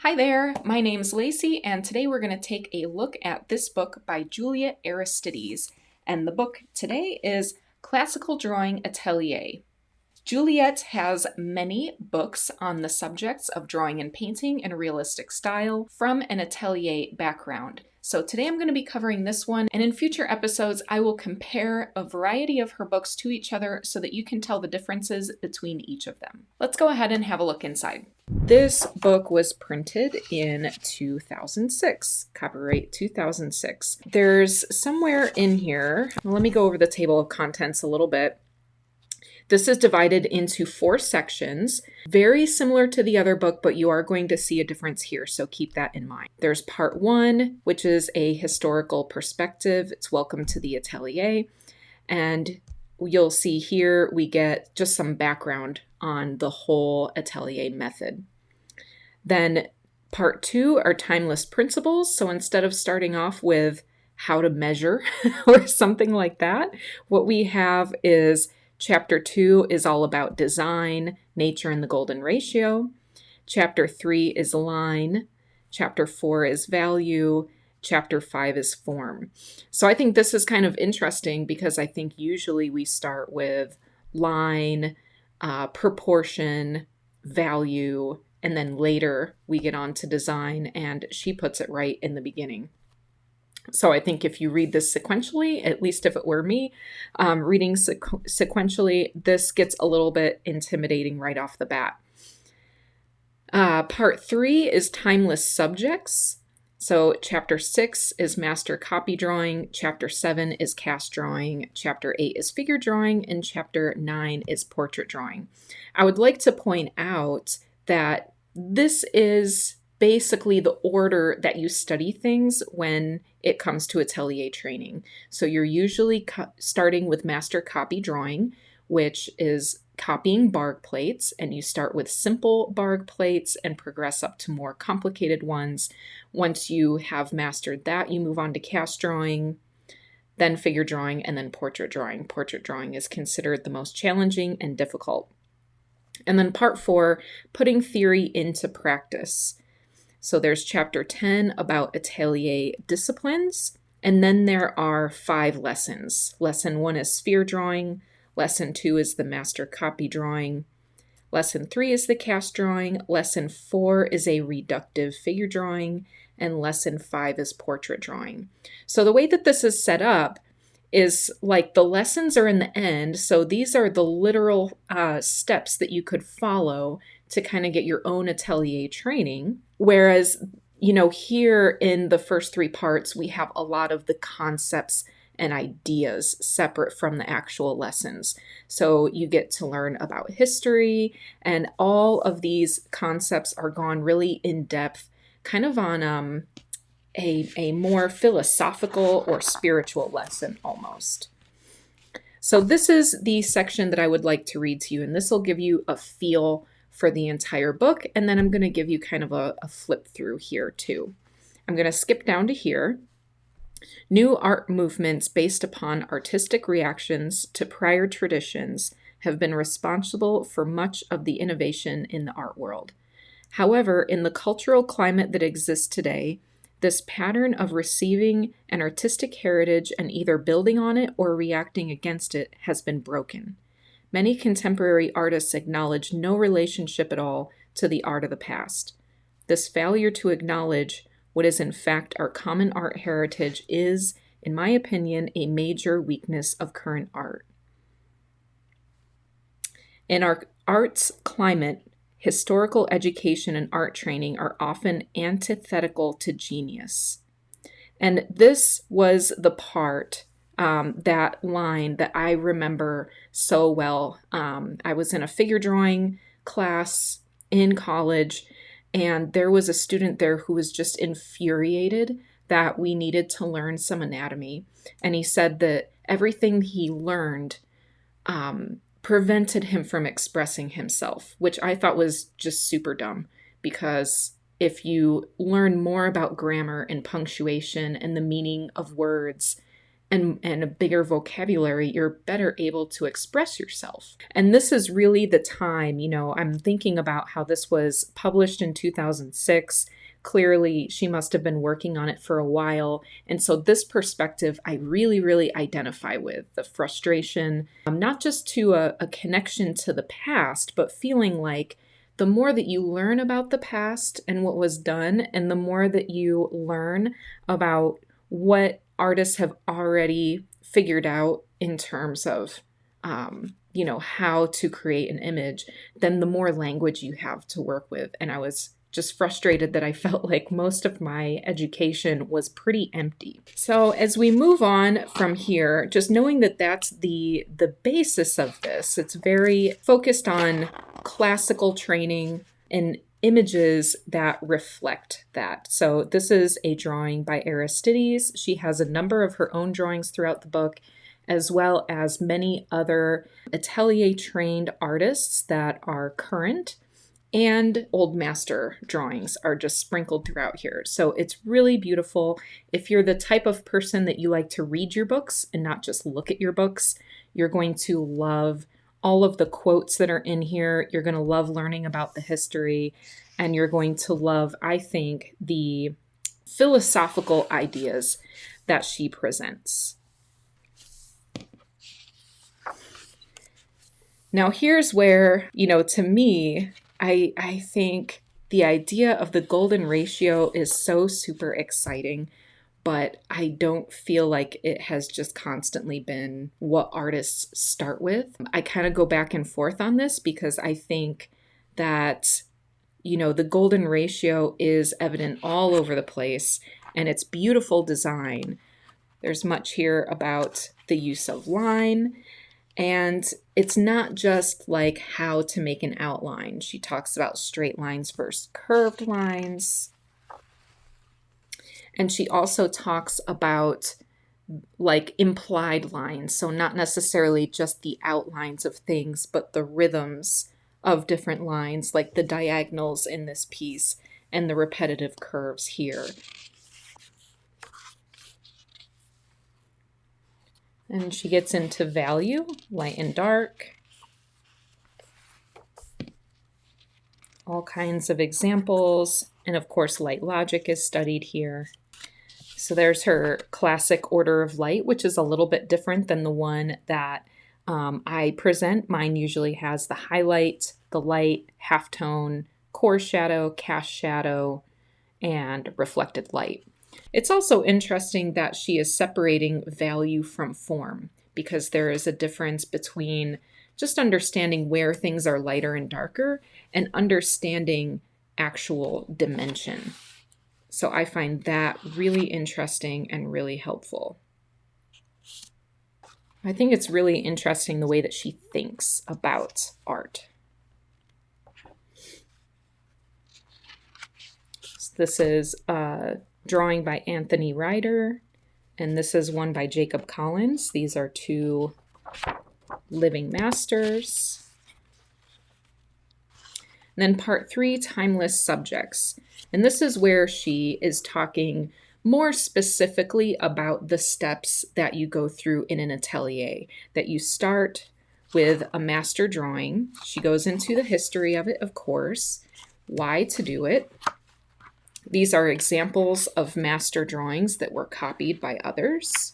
Hi there, my name's Lacey, and today we're going to take a look at this book by Juliette Aristides. And the book today is Classical Drawing Atelier. Juliette has many books on the subjects of drawing and painting in a realistic style from an atelier background. So today I'm going to be covering this one, and in future episodes I will compare a variety of her books to each other so that you can tell the differences between each of them. Let's go ahead and have a look inside. This book was printed in 2006, copyright 2006. There's somewhere in here, let me go over the table of contents a little bit. This is divided into 4 sections, very similar to the other book, but you are going to see a difference here, so keep that in mind. There's part 1, which is a historical perspective. It's Welcome to the Atelier. And you'll see here we get just some background on the whole atelier method. Then part 2 are timeless principles. So instead of starting off with how to measure or something like that, what we have is Chapter 2 is all about design, nature, and the golden ratio. Chapter 3 is line. Chapter 4 is value. Chapter 5 is form. So I think this is kind of interesting because I think usually we start with line, proportion, value, and then later we get on to design, and she puts it right in the beginning. So I think if you read this sequentially, at least if it were me, reading sequentially, this gets a little bit intimidating right off the bat. Part 3 is timeless subjects. So chapter 6 is master copy drawing, chapter 7 is cast drawing, chapter 8 is figure drawing, and chapter 9 is portrait drawing. I would like to point out that this is basically the order that you study things when it comes to atelier training. So you're usually starting with master copy drawing, which is copying bark plates, and you start with simple bark plates and progress up to more complicated ones. Once you have mastered that, you move on to cast drawing, then figure drawing, and then portrait drawing. Portrait drawing is considered the most challenging and difficult. And then part 4, putting theory into practice. So there's chapter 10 about atelier disciplines, and then there are 5 lessons. Lesson 1 is sphere drawing, lesson 2 is the master copy drawing, lesson 3 is the cast drawing, lesson 4 is a reductive figure drawing, and lesson 5 is portrait drawing. So the way that this is set up is like the lessons are in the end, so these are the literal steps that you could follow to kind of get your own atelier training. Whereas, here in the first 3 parts, we have a lot of the concepts and ideas separate from the actual lessons. So you get to learn about history, and all of these concepts are gone really in depth, kind of on a more philosophical or spiritual lesson almost. So this is the section that I would like to read to you, and this will give you a feel for the entire book, and then I'm going to give you kind of a flip through here too. I'm going to skip down to here. New art movements based upon artistic reactions to prior traditions have been responsible for much of the innovation in the art world. However, in the cultural climate that exists today, this pattern of receiving an artistic heritage and either building on it or reacting against it has been broken. Many contemporary artists acknowledge no relationship at all to the art of the past. This failure to acknowledge what is in fact our common art heritage is, in my opinion, a major weakness of current art. In our arts climate, historical education and art training are often antithetical to genius. And this was the part, that line that I remember so well. I was in a figure drawing class in college, and there was a student there who was just infuriated that we needed to learn some anatomy. And he said that everything he learned prevented him from expressing himself, which I thought was just super dumb, because if you learn more about grammar and punctuation and the meaning of words and a bigger vocabulary, you're better able to express yourself. And this is really the time, I'm thinking about how this was published in 2006. Clearly, she must have been working on it for a while. And so this perspective, I really, really identify with the frustration, not just to a connection to the past, but feeling like the more that you learn about the past and what was done, and the more that you learn about what artists have already figured out in terms of, how to create an image, then the more language you have to work with. And I was just frustrated that I felt like most of my education was pretty empty. So as we move on from here, just knowing that that's the basis of this, it's very focused on classical training and images that reflect that. So this is a drawing by Aristides. She has a number of her own drawings throughout the book, as well as many other atelier trained artists that are current, and old master drawings are just sprinkled throughout here. So it's really beautiful. If you're the type of person that you like to read your books and not just look at your books, you're going to love all of the quotes that are in here. You're going to love learning about the history, and you're going to love, I think, the philosophical ideas that she presents. Now, here's where, to me, I think the idea of the golden ratio is so super exciting, but I don't feel like it has just constantly been what artists start with. I kind of go back and forth on this because I think that, the golden ratio is evident all over the place, and it's beautiful design. There's much here about the use of line, and it's not just like how to make an outline. She talks about straight lines versus curved lines. And she also talks about like implied lines. So not necessarily just the outlines of things, but the rhythms of different lines, like the diagonals in this piece and the repetitive curves here. And she gets into value, light and dark, all kinds of examples. And of course, light logic is studied here. So there's her classic order of light, which is a little bit different than the one that I present. Mine usually has the highlight, the light, halftone, core shadow, cast shadow, and reflected light. It's also interesting that she is separating value from form, because there is a difference between just understanding where things are lighter and darker and understanding actual dimension. So I find that really interesting and really helpful. I think it's really interesting the way that she thinks about art. So this is a drawing by Anthony Ryder, and this is one by Jacob Collins. These are two living masters. And then part 3, timeless subjects. And this is where she is talking more specifically about the steps that you go through in an atelier, that you start with a master drawing. She goes into the history of it, of course, why to do it. These are examples of master drawings that were copied by others.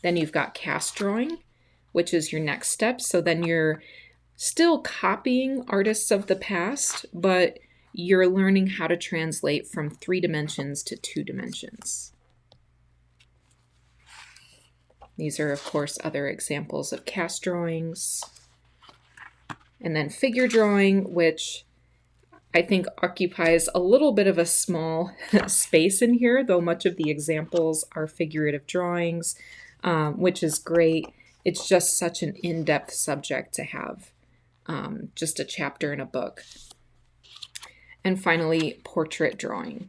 Then you've got cast drawing, which is your next step. So then you're still copying artists of the past, but you're learning how to translate from 3 dimensions to 2 dimensions. These are, of course, other examples of cast drawings. And then figure drawing, which I think occupies a little bit of a small space in here, though much of the examples are figurative drawings, which is great. It's just such an in-depth subject to have just a chapter in a book. And finally, portrait drawing.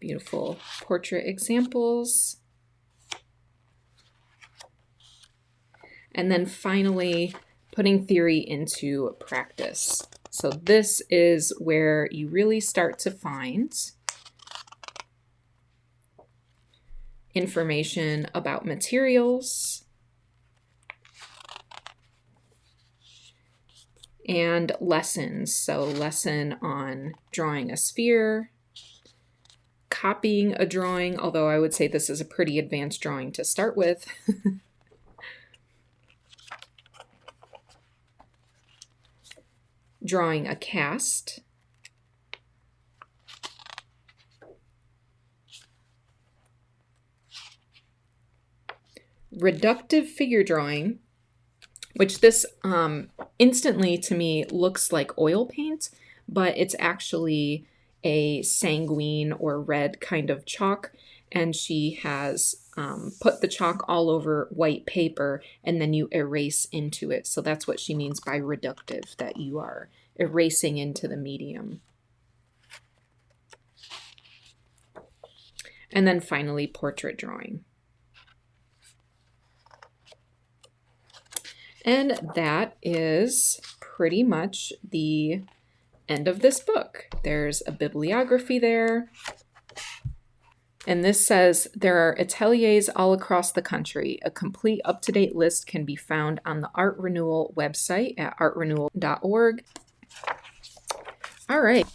Beautiful portrait examples. And then finally, putting theory into practice. So this is where you really start to find information about materials and lessons. So lesson on drawing a sphere, copying a drawing, although I would say this is a pretty advanced drawing to start with. Drawing a cast. Reductive figure drawing, which this instantly to me looks like oil paint, but it's actually a sanguine or red kind of chalk, and she has put the chalk all over white paper and then you erase into it. So that's what she means by reductive, that you are erasing into the medium. And then finally, portrait drawing. And that is pretty much the end of this book. There's a bibliography there. And this says, there are ateliers all across the country. A complete up-to-date list can be found on the Art Renewal website at artrenewal.org. All right.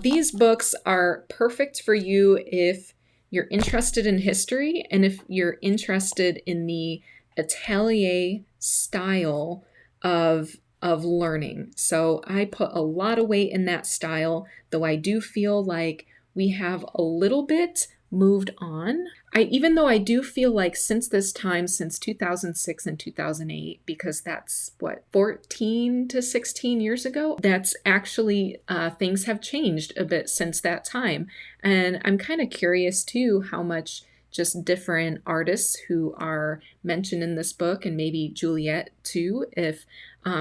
These books are perfect for you if you're interested in history and if you're interested in the atelier style of learning. So I put a lot of weight in that style, though I do feel like we have a little bit moved on. Even though I do feel like since this time, since 2006 and 2008, because that's what, 14 to 16 years ago, that's actually, things have changed a bit since that time. And I'm kind of curious too, how much just different artists who are mentioned in this book, and maybe Juliette too, if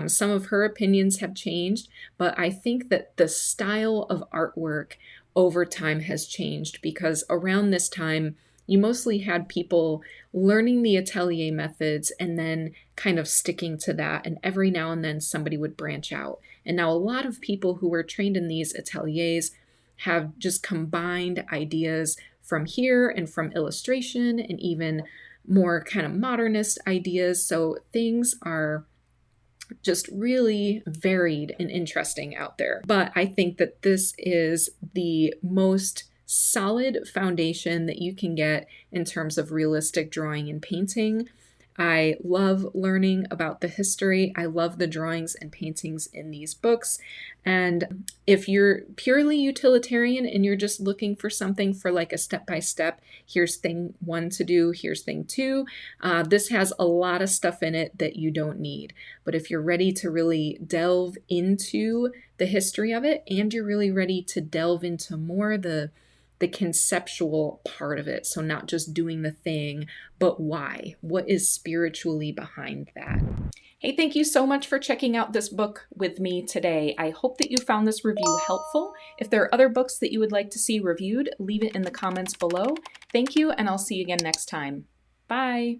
some of her opinions have changed. But I think that the style of artwork over time has changed, because around this time, you mostly had people learning the atelier methods and then kind of sticking to that. And every now and then somebody would branch out. And now a lot of people who were trained in these ateliers have just combined ideas from here and from illustration and even more kind of modernist ideas. So things are just really varied and interesting out there. But I think that this is the most solid foundation that you can get in terms of realistic drawing and painting. I love learning about the history. I love the drawings and paintings in these books. And if you're purely utilitarian and you're just looking for something for like a step-by-step, here's thing 1 to do, here's thing 2, this has a lot of stuff in it that you don't need. But if you're ready to really delve into the history of it, and you're really ready to delve into more the conceptual part of it. So not just doing the thing, but why? What is spiritually behind that? Hey, thank you so much for checking out this book with me today. I hope that you found this review helpful. If there are other books that you would like to see reviewed, leave it in the comments below. Thank you, and I'll see you again next time. Bye.